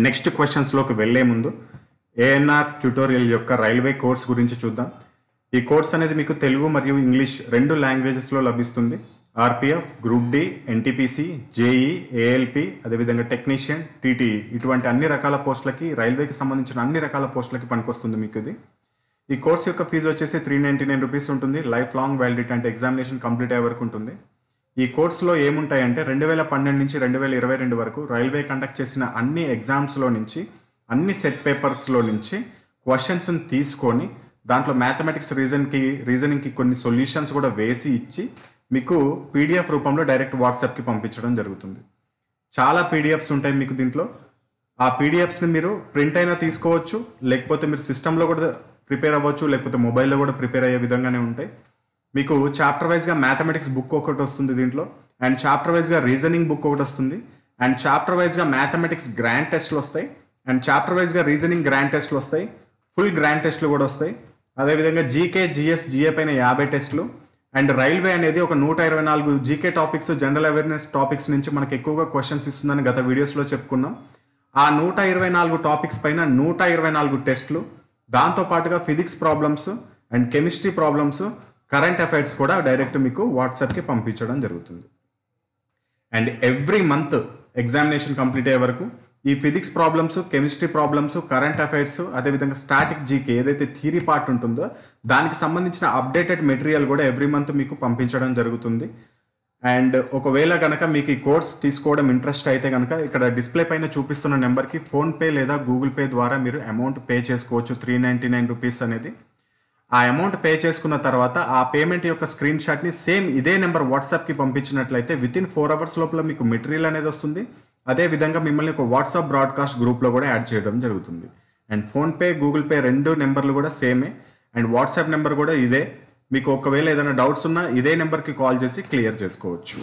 Next క్వశ్చన్స్లోకి వెళ్లే ముందు ANR tutorial యొక్క రైల్వే కోర్స్ గురించి చూద్దాం. ఈ కోర్స్ అనేది మీకు తెలుగు మరియు ఇంగ్లీష్ రెండు లాంగ్వేజెస్లో లభిస్తుంది. RPF, group D, NTPC, JE, ALP, అదేవిధంగా టెక్నీషియన్, టీటీఈ ఇటువంటి అన్ని రకాల పోస్టులకి, రైల్వేకి సంబంధించిన అన్ని రకాల పోస్టులకి పనికొస్తుంది మీకు ఇది. ఈ కోర్స్ యొక్క ఫీజు వచ్చేసి 399 రూపీస్ ఉంటుంది. లైఫ్ లాంగ్ వ్యాలిడిటీ అంటే ఎగ్జామినేషన్ కంప్లీట్ అయ్యే వరకు ఉంటుంది. ఈ కోర్సులో ఏముంటాయంటే 2012 నుంచి 2022 వరకు రైల్వే కండక్ట్ చేసిన అన్ని ఎగ్జామ్స్లో నుంచి, అన్ని సెట్ పేపర్స్లో నుంచి క్వశ్చన్స్ని తీసుకొని దాంట్లో మ్యాథమెటిక్స్ రీజనింగ్కి కొన్ని సొల్యూషన్స్ కూడా వేసి ఇచ్చి మీకు పీడిఎఫ్ రూపంలో డైరెక్ట్ వాట్సాప్కి పంపించడం జరుగుతుంది. చాలా పీడిఎఫ్స్ ఉంటాయి మీకు దీంట్లో. ఆ పీడిఎఫ్స్ని మీరు ప్రింట్ అయినా తీసుకోవచ్చు, లేకపోతే మీరు సిస్టంలో కూడా ప్రిపేర్ అవ్వచ్చు, లేకపోతే మొబైల్లో కూడా ప్రిపేర్ అయ్యే విధంగానే ఉంటాయి. మీకు చాప్టర్ వైజ్గా మ్యాథమెటిక్స్ బుక్ ఒకటి వస్తుంది దీంట్లో, అండ్ చాప్టర్ వైజ్గా రీజనింగ్ బుక్ ఒకటి వస్తుంది, అండ్ చాప్టర్ వైజ్గా మ్యాథమెటిక్స్ గ్రాండ్ టెస్ట్లు వస్తాయి, అండ్ చాప్టర్ వైజ్గా రీజనింగ్ గ్రాండ్ టెస్ట్లు వస్తాయి, ఫుల్ గ్రాండ్ టెస్ట్లు కూడా వస్తాయి. అదేవిధంగా జీకే, జిఎస్, జిఏ పైన 50 టెస్టులు, అండ్ రైల్వే అనేది ఒక 124 GK topics, general awareness topics నుంచి మనకు ఎక్కువగా క్వశ్చన్స్ ఇస్తుందని గత వీడియోస్లో చెప్పుకున్నాం. ఆ 124 టాపిక్స్ పైన 124 టెస్టులు, దాంతోపాటుగా physics problems and chemistry problems, current affairs కూడా డైరెక్ట్ మీకు వాట్సాప్కి పంపించడం జరుగుతుంది. And every month examination complete అయ్యే వరకు ఈ physics problems, chemistry problems, current affairs, అదేవిధంగా స్టాటిక్ జీకే ఏదైతే థియరీ పార్ట్ ఉంటుందో దానికి సంబంధించిన అప్డేటెడ్ మెటీరియల్ కూడా ఎవ్రీ మంత్ మీకు పంపించడం జరుగుతుంది. అండ్ ఒకవేళ కనుక మీకు ఈ కోర్స్ తీసుకోవడం ఇంట్రెస్ట్ అయితే కనుక ఇక్కడ డిస్ప్లే పైన చూపిస్తున్న నెంబర్కి ఫోన్పే లేదా గూగుల్ పే ద్వారా మీరు అమౌంట్ పే చేసుకోవచ్చు. 399 రూపీస్ అనేది. ఆ అమౌంట్ పే చేసుకున్న తర్వాత ఆ పేమెంట్ యొక్క స్క్రీన్ షాట్ని సేమ్ ఇదే నెంబర్ వాట్సాప్కి పంపించినట్లయితే వితిన్ 4 hours లోపల మీకు మెటీరియల్ అనేది వస్తుంది. అదేవిధంగా మిమ్మల్ని ఒక వాట్సాప్ బ్రాడ్కాస్ట్ గ్రూప్లో కూడా యాడ్ చేయడం జరుగుతుంది. అండ్ ఫోన్పే, గూగుల్ పే రెండు నెంబర్లు కూడా సేమే, అండ్ వాట్సాప్ నెంబర్ కూడా ఇదే. మీకు ఒకవేళ ఏదైనా డౌట్స్ ఉన్నా ఇదే నెంబర్కి కాల్ చేసి క్లియర్ చేసుకోవచ్చు.